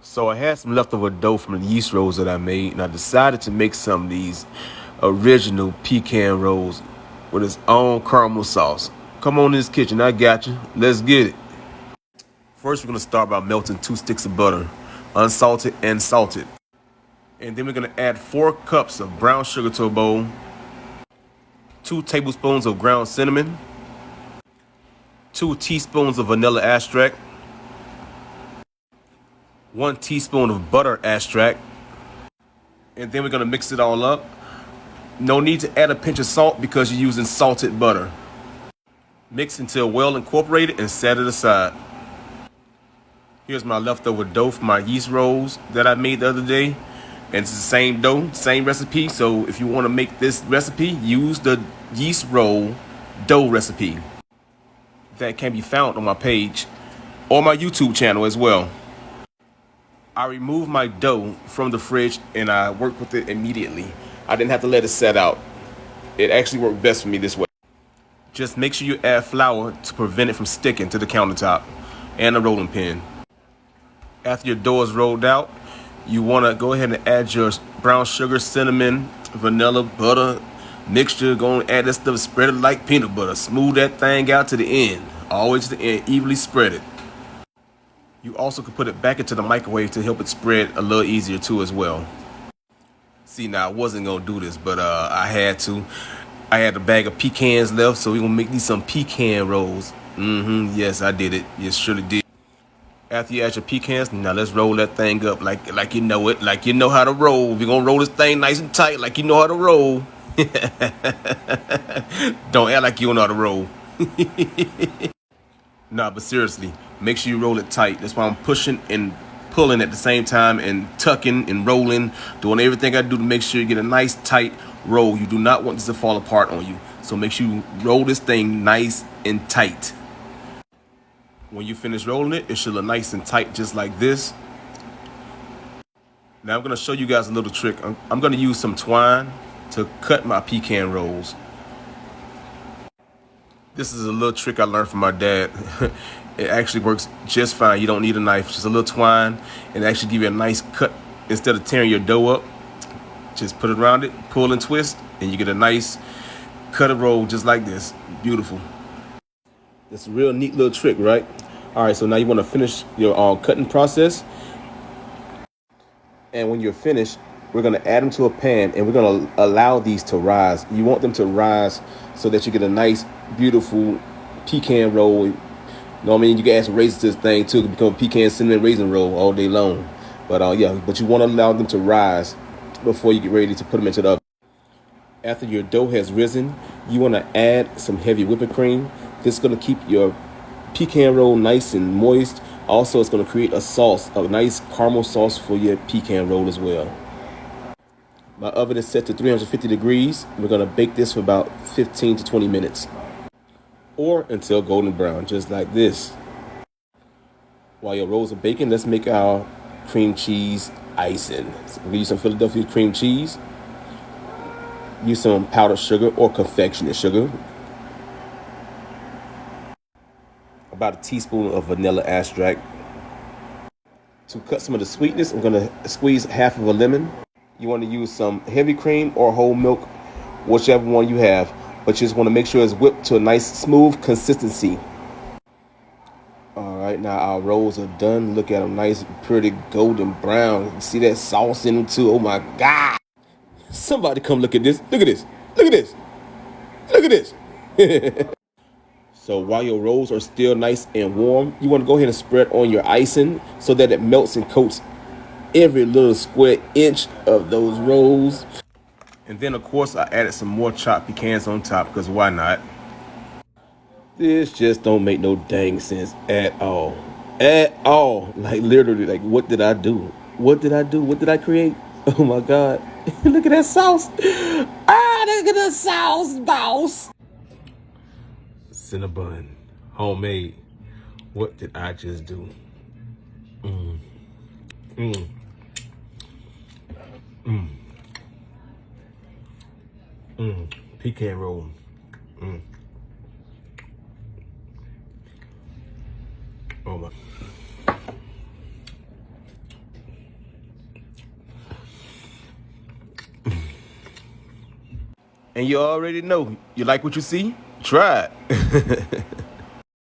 So I had some leftover dough from the yeast rolls that I made, and I decided to make some of these original pecan rolls with its own caramel sauce. Come on in this kitchen, I got you. Let's get it. First, we're gonna start by melting 2 sticks of butter, unsalted and salted. And then we're gonna add 4 cups of brown sugar to a bowl, 2 tablespoons of ground cinnamon, 2 teaspoons of vanilla extract, 1 teaspoon of butter extract, and then we're gonna mix it all up. No need to add a pinch of salt because you're using salted butter. Mix until well incorporated and set it aside. Here's my leftover dough for my yeast rolls that I made the other day. And it's the same dough, same recipe. So if you want to make this recipe, use the yeast roll dough recipe. That can be found on my page or my YouTube channel as well. I removed my dough from the fridge and I worked with it immediately. I didn't have to let it set out. It actually worked best for me this way. Just make sure you add flour to prevent it from sticking to the countertop and the rolling pin. After your dough is rolled out, you want to go ahead and add your brown sugar, cinnamon, vanilla, butter mixture. Go and add that stuff, spread it like peanut butter. Smooth that thing out to the end. Always to the end, evenly spread it. You also can put it back into the microwave to help it spread a little easier too as well. See, now I wasn't gonna do this, but I had to. I had a bag of pecans left, so we're gonna make these some pecan rolls. Yes, I did it. Yes, surely did. After you add your pecans, now let's roll that thing up like you know it, like you know how to roll. We're gonna roll this thing nice and tight like you know how to roll. Don't act like you don't know how to roll. Nah, but seriously, make sure you roll it tight. That's why I'm pushing and pulling at the same time and tucking and rolling, doing everything I do to make sure you get a nice tight roll. You do not want this to fall apart on you. So make sure you roll this thing nice and tight. When you finish rolling it, it should look nice and tight just like this. Now I'm going to show you guys a little trick. I'm going to use some twine to cut my pecan rolls. This is a little trick I learned from my dad. It actually works just fine. You don't need a knife, just a little twine, and it actually give you a nice cut. Instead of tearing your dough up, just put it around it, pull and twist, and you get a nice cut of roll just like this. Beautiful. It's a real neat little trick, right? All right, so now you want to finish your cutting process. And when you're finished, we're going to add them to a pan, and we're going to allow these to rise. You want them to rise so that you get a nice, beautiful pecan roll. You know what I mean? You can add some raisins to this thing, too. It can become a pecan cinnamon raisin roll all day long. But, yeah, but you want to allow them to rise before you get ready to put them into the oven. After your dough has risen, you want to add some heavy whipping cream. This is going to keep your pecan roll nice and moist. Also, it's going to create a sauce, a nice caramel sauce for your pecan roll as well. My oven is set to 350 degrees. We're going to bake this for about 15 to 20 minutes. Or until golden brown, just like this. While your rolls are baking, let's make our cream cheese icing. So we're going to use some Philadelphia cream cheese. Use some powdered sugar or confectionate sugar. About a teaspoon of vanilla extract. To cut some of the sweetness, I'm going to squeeze half of a lemon. You want to use some heavy cream or whole milk, whichever one you have. But you just want to make sure it's whipped to a nice smooth consistency. All right, now our rolls are done. Look at them, nice, pretty golden brown. See that sauce in them too? Oh my God. Somebody come look at this. Look at this. Look at this. Look at this. So while your rolls are still nice and warm, you want to go ahead and spread on your icing so that it melts and coats every little square inch of those rolls. And then, of course, I added some more chopped pecans on top because why not? This just don't make no dang sense at all. At all. Like literally, like what did I do? What did I do? What did I create? Oh my God. Look at that sauce. Ah, look at the sauce, boss. Cinnabon, homemade. What did I just do? Pecan roll. Oh my. And you already know, you like what you see? Try it.